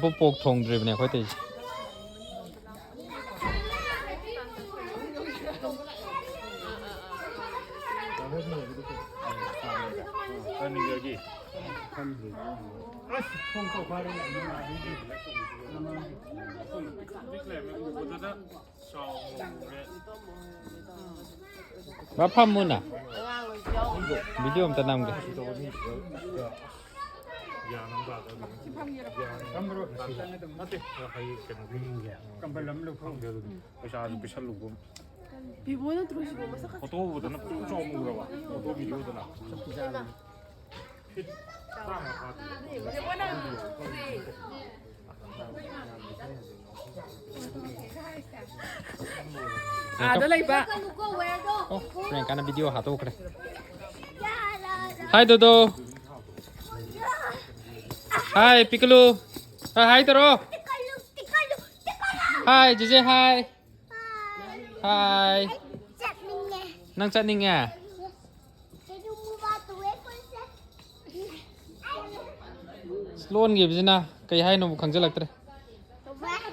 뽀뽀 통드리브네 거기 여기 마파무나 비디오 엄청 남게 비보는 들어오시고 뭐 섞어. 포토보다는 좀 물어봐. 포토 비디오보다. Đó là ba. 그래 까나 비디오 하도 그래 하이 도도 하이 피클루 하이 들어 하이 지제 하이 하이 nang chặt ninh à luôn nghiệp gì na cây hay nó khẳng chất lạc